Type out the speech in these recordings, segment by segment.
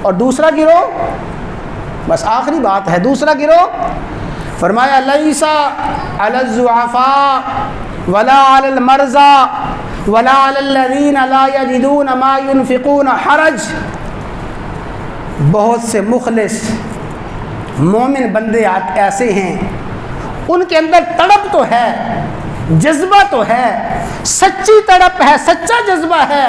اور دوسرا گروہ، بس آخری بات ہے، دوسرا گروہ فرمایا لیسا علی الضعفاء ولا علی المرضى ولا علی الذین لا یجدون ما ينفقون حرج۔ بہت سے مخلص مومن بندے ایسے ہیں، ان کے اندر تڑپ تو ہے، جذبہ تو ہے، سچی تڑپ ہے، سچا جذبہ ہے،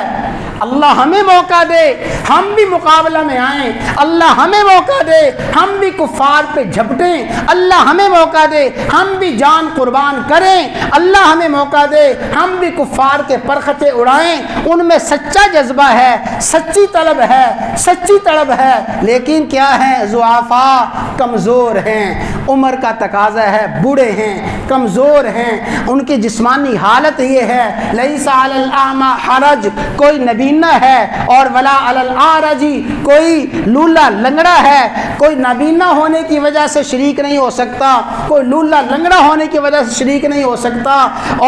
اللہ ہمیں موقع دے ہم بھی مقابلہ میں آئیں، اللہ ہمیں موقع دے ہم بھی کفار پہ جھپٹیں، اللہ ہمیں موقع دے ہم بھی جان قربان کریں، اللہ ہمیں موقع دے ہم بھی کفار کے پرخچے اڑائیں۔ ان میں سچا جذبہ ہے، سچی طلب ہے، سچی طلب ہے، لیکن کیا ہے؟ ضعفاء، کمزور ہیں، عمر کا تقاضا ہے، بوڑھے ہیں، کمزور ہیں، ان کی جسمانی حالت یہ ہے لیس علی الاعمى حرج، کوئی نابینا ہے، اور ولا علی الاعرج، کوئی لولا لنگڑا ہے، کوئی نابینا ہونے کی وجہ سے شریک نہیں ہو سکتا، کوئی لولا لنگڑا ہونے کی وجہ سے شریک نہیں ہو سکتا،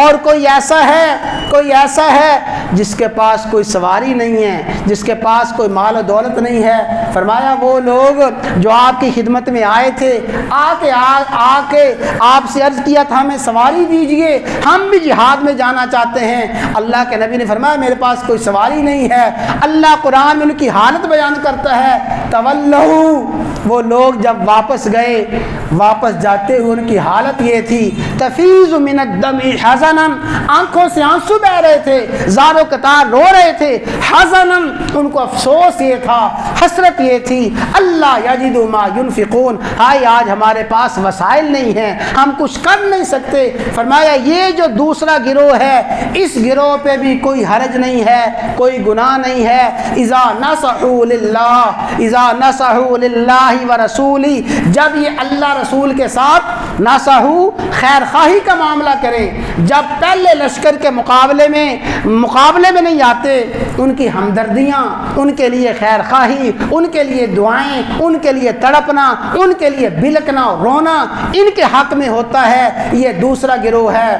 اور کوئی ایسا ہے جس کے پاس کوئی سواری نہیں ہے، جس کے پاس کوئی مال و دولت نہیں ہے۔ فرمایا وہ لوگ جو آپ کی خدمت میں آئے تھے، آ کے آپ سے عرض کیا تھا ہمیں سواری دیجئے، ہم بھی جہاد میں جانا چاہتے ہیں، اللہ کے نبی نے فرمایا میرے پاس کوئی سواری نہیں ہے۔ اللہ قرآن میں ان کی حالت بیان کرتا ہے، تولوا، وہ لوگ جب واپس گئے، واپس جاتے ہوئے ان کی حالت یہ تھی، تفیض من الدمع حزنا، آنکھوں سے آنسو بہ رہے تھے، زار و قطار رو رہے تھے، حزنا، ان کو افسوس یہ تھا، حسرت یہ تھی، اللہ یجد ما ينفقون، ہائے آج ہمارے پاس وسائل نہیں ہیں، ہم کچھ کر نہیں سکتے۔ فرمایا یہ جو دوسرا گروہ ہے، اس گروہ پہ بھی کوئی حرج نہیں ہے، کوئی گناہ نہیں ہے۔ اذا نصحوا للہ ورسولہ، جب یہ اللہ رسول کے ساتھ نصحوا، خیر خواہی کا معاملہ کریں، جب پہلے لشکر کے مقابلے میں نہیں آتے، ان کی ہمدردیاں، ان کے لیے خیر خواہی، ان کے لیے دعائیں، ان کے لیے تڑپنا، ان کے لیے بلکنا رونا ان کے حق میں ہوتا ہے، یہ دوسرا گروہ ہے۔